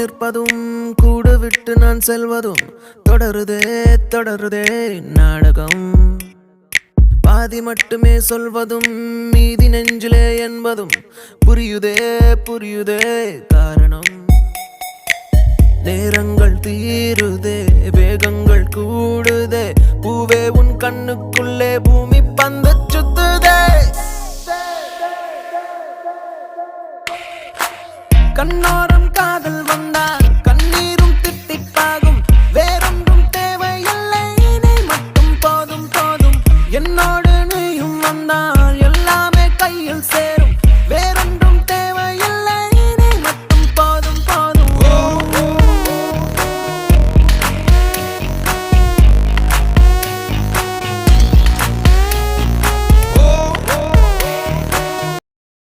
நிற்பதும் கூடு விட்டு நான் செல்வதும் தொடருதே தொடருதே நாடகம். பாதி மட்டுமே சொல்வதும் மீதி நெஞ்சிலே என்பதும் புரியுதே புரியுதே காரணம். நேரங்கள் தீருதே வேகங்கள் கூடுதே பூவே உன் கண்ணுக்குள்ளே பூமி பந்து சுத்துதே. கண்ணோரம் காதல்